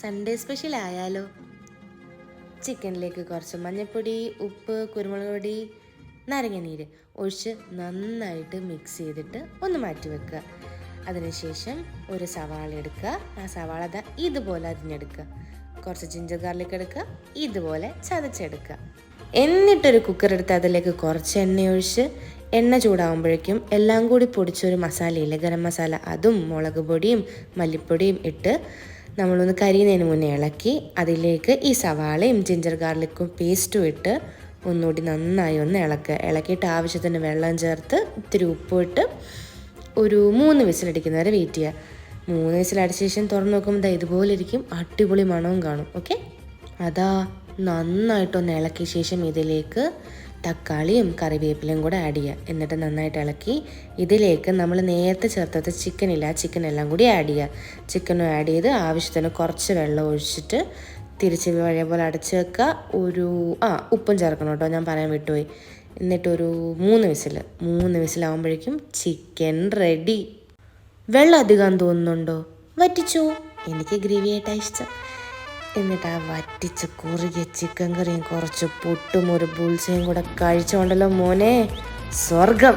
Sunday special ആയാലോ? ചിക്കനിലേക്ക് കുറച്ച് മഞ്ഞൾപ്പൊടി, ഉപ്പ്, കുരുമുളക് പൊടി, നാരങ്ങാനീര് ഒഴിച്ച് നന്നായിട്ട് മിക്സ് ചെയ്തിട്ട് ഒന്ന് മാറ്റി വെക്കുക. അതിനുശേഷം ഒരു സവാള എടുക്കുക. ആ സവാള ഇതുപോലെ അരിഞ്ഞെടുക്കുക. കുറച്ച് ജിഞ്ചർ ഗാർലിക് എടുക്കുക, ഇതുപോലെ ചതച്ചെടുക്കുക. എന്നിട്ടൊരു കുക്കർ എടുത്ത് അതിലേക്ക് കുറച്ച് എണ്ണ ഒഴിച്ച് എണ്ണ ചൂടാകുമ്പോഴേക്കും എല്ലാം കൂടി പൊടിച്ചൊരു മസാലയില്ലേ, ഗരം മസാല, അതും മുളക് പൊടിയും മല്ലിപ്പൊടിയും ഇട്ട് നമ്മളൊന്ന് കരിയുന്നതിന് മുന്നേ ഇളക്കി അതിലേക്ക് ഈ സവാളയും ജിഞ്ചർ ഗാർലിക്കും പേസ്റ്റും ഇട്ട് ഒന്നുകൂടി നന്നായി ഒന്ന് ഇളക്കിയിട്ട് ആവശ്യത്തിന് വെള്ളം ചേർത്ത് ഇത്തിരി ഉപ്പിട്ട് ഒരു 3 വിസിലടിക്കുന്നവരെ വെയിറ്റ് ചെയ്യുക. 3 വിസിലടിച്ച ശേഷം തുറന്ന് നോക്കുമ്പോൾ ഇതുപോലെ ഇരിക്കും. അടിപൊളി മണവും കാണും. ഓക്കെ, നന്നായിട്ടൊന്ന് ഇളക്കിയ ശേഷം ഇതിലേക്ക് തക്കാളിയും കറിവേപ്പിലയും കൂടെ ആഡ് ചെയ്യുക. എന്നിട്ട് നന്നായിട്ട് ഇളക്കി ഇതിലേക്ക് നമ്മൾ നേരത്തെ ചേർത്തത് ചിക്കൻ എല്ലാം കൂടി ആഡ് ചെയ്യുക. ചിക്കനും ആഡ് ചെയ്ത് ആവശ്യത്തിന് കുറച്ച് വെള്ളം ഒഴിച്ചിട്ട് തിരിച്ച് പഴയ പോലെ അടച്ച് വെക്കുക. ഉപ്പും ചേർക്കണം കേട്ടോ, ഞാൻ പറയാൻ വിട്ടുപോയി. എന്നിട്ടൊരു 3 വിസിലാകുമ്പോഴേക്കും ചിക്കൻ റെഡി. വെള്ളം അധികം തോന്നുന്നുണ്ടോ? വറ്റിച്ചോ. എനിക്ക് ഗ്രേവി ആയിട്ടാണ് ഇഷ്ടം. എന്നിട്ട് ആ വറ്റിച്ച് കുറുകിയ ചിക്കൻ കറിയും കുറച്ച് പുട്ടും ഒരു ബുൾസയും കൂടെ കഴിച്ചോണ്ടല്ലോ മോനെ, സ്വർഗം.